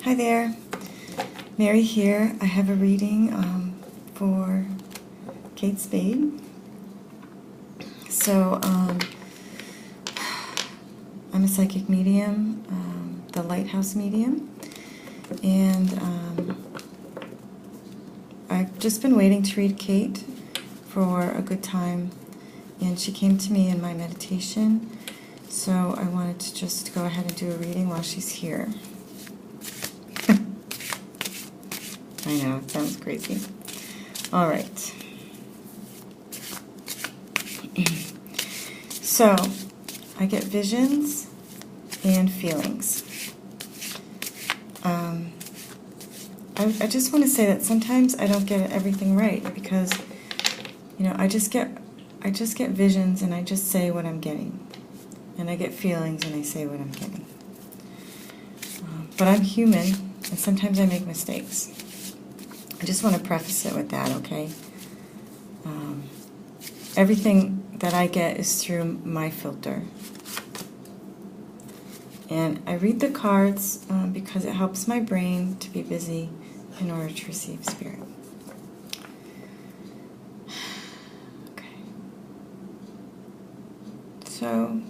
Hi there, Mary here. I have a reading for Kate Spade. So I'm a psychic medium, the lighthouse medium, and I've just been waiting to read Kate for a good time, and she came to me in my meditation, so I wanted to just go ahead and do a reading while she's here. I know, it sounds crazy. All right. So, I get visions and feelings. I just want to say that sometimes I don't get everything right because, you know, I just get visions and I just say what I'm getting, and I get feelings and I say what I'm getting. But I'm human, and sometimes I make mistakes. I just want to preface it with that, okay? Everything that I get is through my filter. And I read the cards because it helps my brain to be busy in order to receive spirit. Okay. So,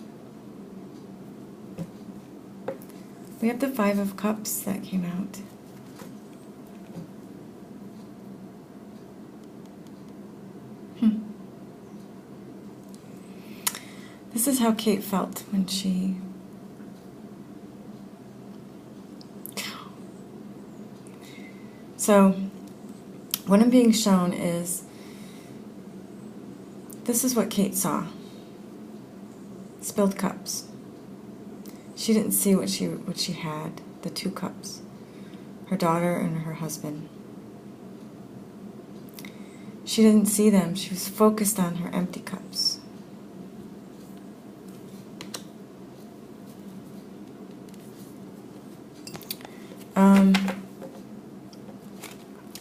we have the Five of Cups that came out. This is how Kate felt when she... So, what I'm being shown is, this is what Kate saw. Spilled cups. She didn't see what she had, the two cups. Her daughter and her husband. She didn't see them. She was focused on her empty cups.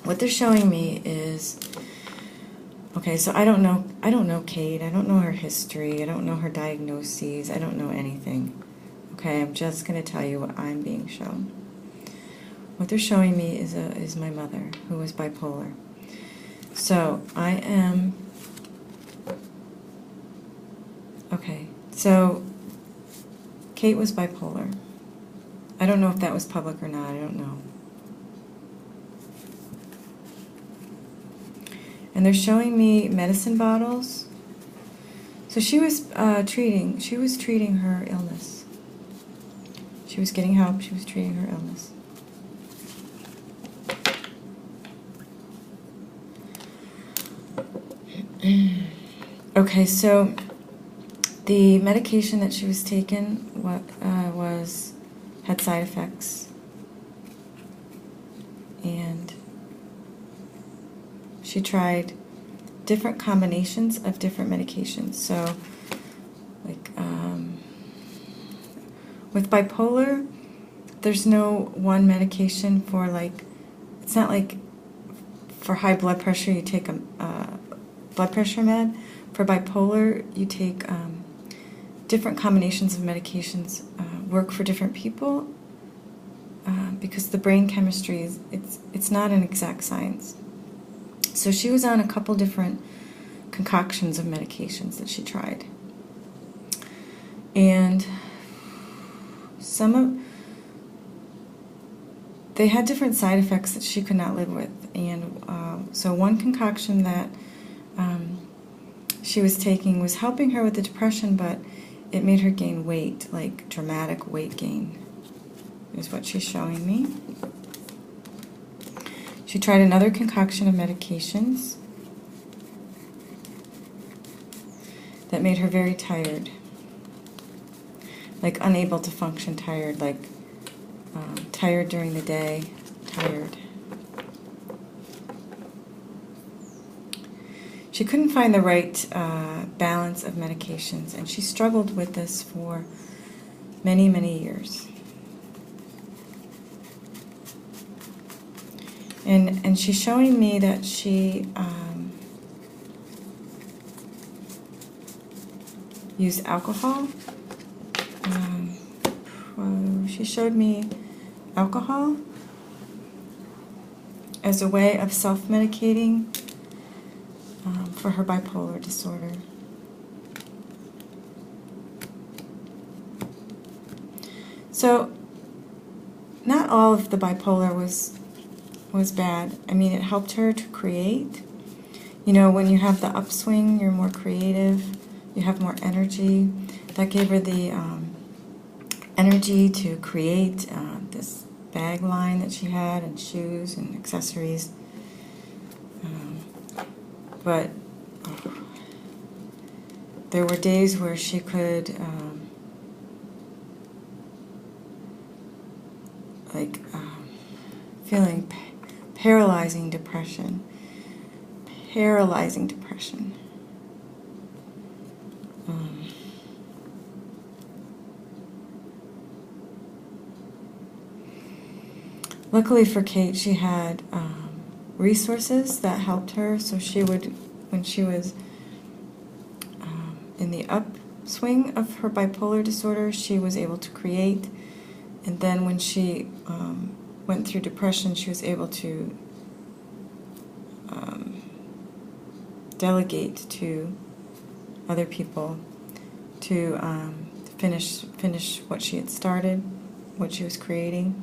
What they're showing me is, okay, so I don't know Kate, I don't know her history, I don't know her diagnoses, I don't know anything. Okay, I'm just going to tell you what I'm being shown. What they're showing me is my mother, who was bipolar. So I am, okay, so Kate was bipolar. I don't know if that was public or not, I don't know. And they're showing me medicine bottles. So she was treating her illness. She was getting help, she was treating her illness. Okay, so the medication that she was taking had side effects, and she tried different combinations of different medications. So, like with bipolar, there's no one medication for, like, it's not like for high blood pressure you take a blood pressure med. For bipolar, you take different combinations of medications work for different people because the brain chemistry it's not an exact science. So she was on a couple different concoctions of medications that she tried, and they had different side effects that she could not live with. And so one concoction that she was taking was helping her with the depression, but it made her gain weight, like dramatic weight gain, is what she's showing me. She tried another concoction of medications that made her very tired, like unable to function, tired, like tired during the day, tired. She couldn't find the right balance of medications, and she struggled with this for many, many years. And she's showing me that she used alcohol. She showed me alcohol as a way of self-medicating for her bipolar disorder. So, not all of the bipolar was bad. I mean, it helped her to create. You know, when you have the upswing, you're more creative, you have more energy. That gave her the energy to create this bag line that she had, and shoes and accessories. But there were days where she could feeling paralyzing depression. Paralyzing depression. Luckily for Kate, she had resources that helped her, so she would, when she was in the upswing of her bipolar disorder, she was able to create, and then when she went through depression, she was able to delegate to other people to finish what she had started, what she was creating.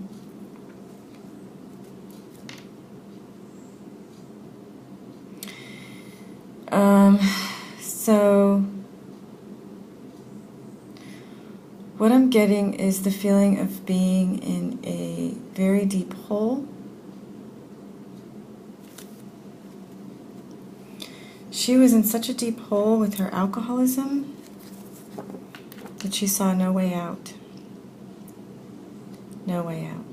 So what I'm getting is the feeling of being in a very deep hole. She was in such a deep hole with her alcoholism that she saw no way out. No way out.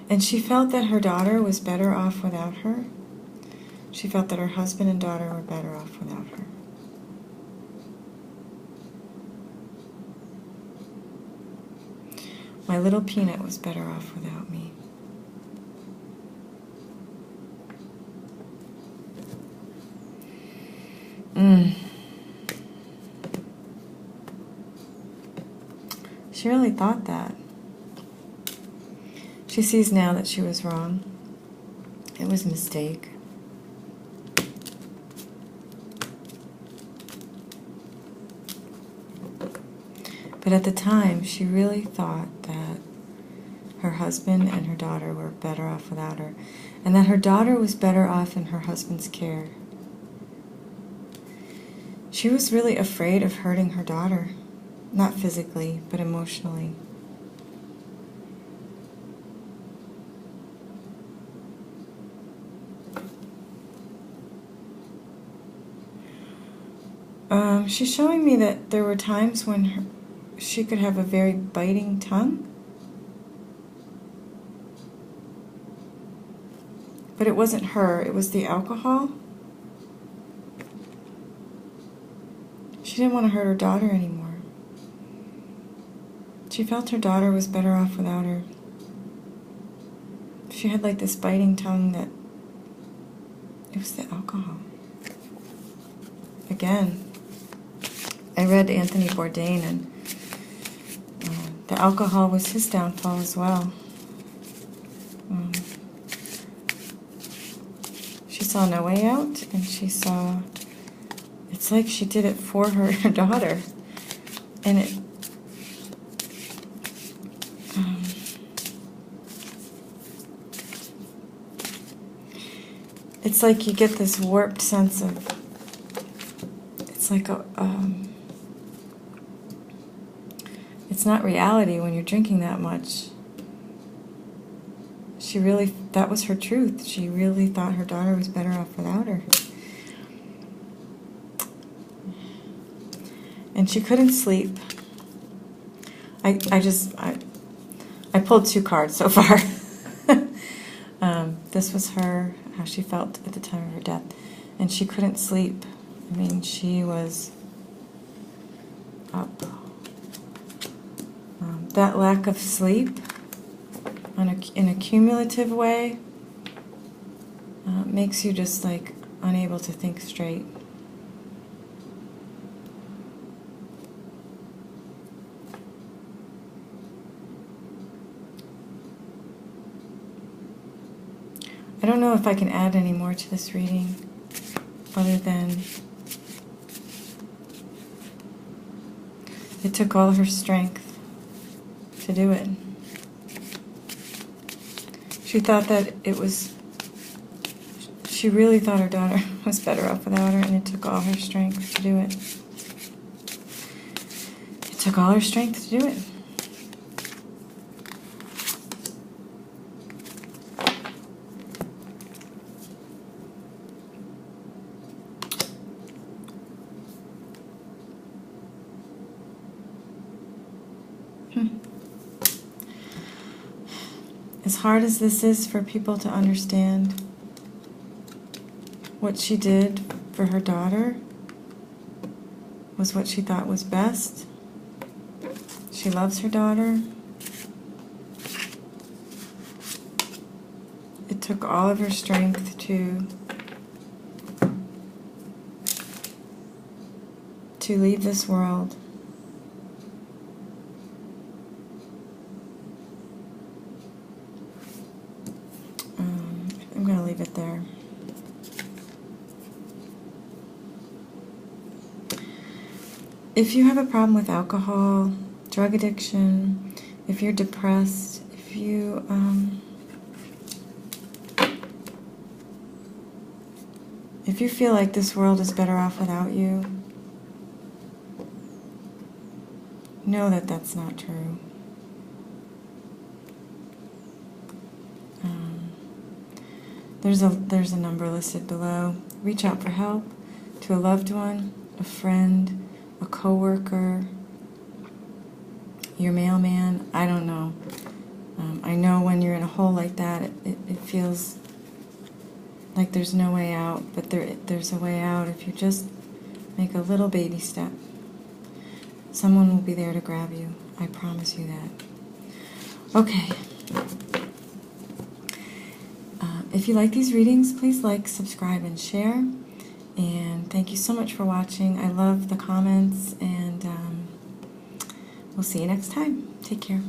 And she felt that her daughter was better off without her. She felt that her husband and daughter were better off without her. My little peanut was better off without me. She really thought that. She sees now that she was wrong. It was a mistake. But at the time, she really thought that her husband and her daughter were better off without her, and that her daughter was better off in her husband's care. She was really afraid of hurting her daughter, not physically, but emotionally. She's showing me that there were times when she could have a very biting tongue. But it wasn't her, it was the alcohol. She didn't want to hurt her daughter anymore. She felt her daughter was better off without her. She had like this biting tongue that it was the alcohol. Again, I read Anthony Bourdain, and the alcohol was his downfall as well. She saw no way out, and she saw, it's like she did it for her daughter, and it's like you get this warped sense of, it's like a, it's not reality when you're drinking that much. She really, that was her truth. She really thought her daughter was better off without her. And she couldn't sleep. I pulled 2 cards so far. This was her, how she felt at the time of her death. And she couldn't sleep. I mean, she was up. That lack of sleep, in a cumulative way, makes you just like unable to think straight. I don't know if I can add any more to this reading other than it took all her strength to do it. She thought that it was, she really thought her daughter was better off without her, and it took all her strength to do it. It took all her strength to do it. As hard as this is for people to understand what she did for her daughter was what she thought was best. She loves her daughter. It took all of her strength to leave this world. I'm going to leave it there. If you have a problem with alcohol, drug addiction, if you're depressed, if you feel like this world is better off without you, know that that's not true. There's a number listed below. Reach out for help to a loved one, a friend, a coworker, your mailman. I don't know. I know when you're in a hole like that, it feels like there's no way out, but there's a way out if you just make a little baby step. Someone will be there to grab you. I promise you that. Okay. If you like these readings, please like, subscribe, and share. And thank you so much for watching. I love the comments, and we'll see you next time. Take care.